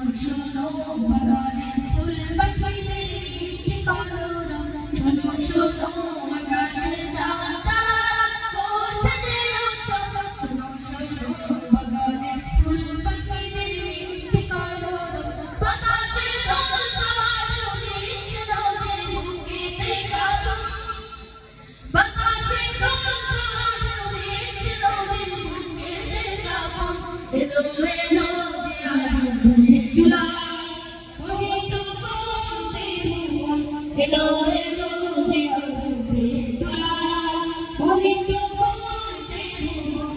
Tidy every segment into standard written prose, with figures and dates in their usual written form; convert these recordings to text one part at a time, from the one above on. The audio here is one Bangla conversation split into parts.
শোনো বাগানের ফুল পাখিদের মিষ্টি কলরব, শোনো শোনো আকাশের চাঁদ তারা করছে যে উৎসব, শোনো শোনো বাগানের ফুল পাখিদের মিষ্টি কলরব, বাতাসে দোল খাওয়ানো দিচ্ছে নদীর বুকেতে কাঁপন, বাতাসে দোল খাওয়ানো দিচ্ছে নদীর বুকেতে কাঁপন, এলো এলো যে আরবের দুলা মোহিত করতে ভুবন, এলো এলো যে আরবের দুলা মোহিত করতে ভুবন,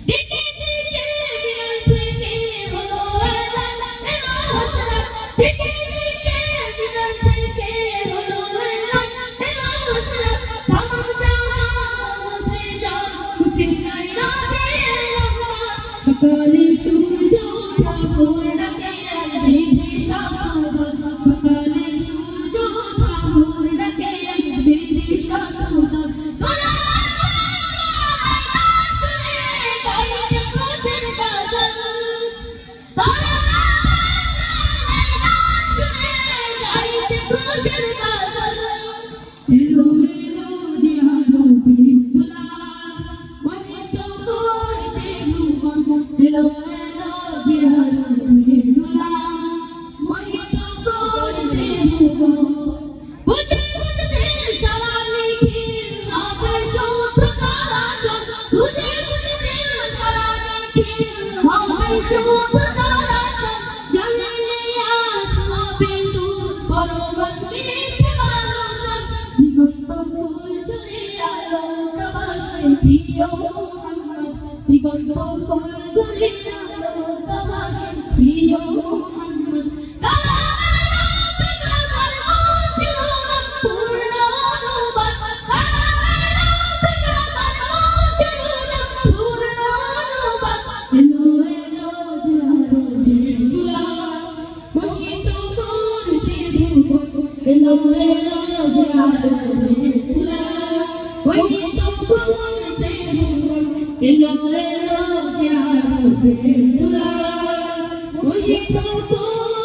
দিকে দিকে বিরল থেকে হলো এলান এলো হসরত, দিকে দিকে বিরল থেকে হলো এলান এলো হসরত, তামাম জাহান মুছে যায় হুসেন গায়রা দিয়ে রহমান, সকালে সূর্য ওঠা ভোর ডাকে আর বেঁধে শতবন, সকালে সূর্য ওঠা ভোর ডাকে আর বেঁধে শতবন, তোলা শুনে গাইতে খুশির গজল, তোলা শুনে গাইতে খুশির গজল, এলো এলো যে আরবের দুলা মোহিত করতে ভুবন, এলো এলো যে আরবের দুলা মোহিত করতে ভুবন, বুঝে বুঝে সারা নিখিল হবে শত্রু তারাজন, বুঝে বুঝে সারা নিখিল হবে শত্রু তারাজন, জাহিলিয়াত হবে দূর পরবাস মিথ্যে আলোচন, দিগন্ত ফুল ঝরে আলো কাবাসে প্রিয় মুহাম্মদ, দিগন্ত ফুল ঝরে আলো কাবাসে প্রিয় মুহাম্মদ, এলো এলো যে আরবের দুলা মোহিত করতে ভুবন, এলো এলো যে আরবের দুলা মোহিত করতে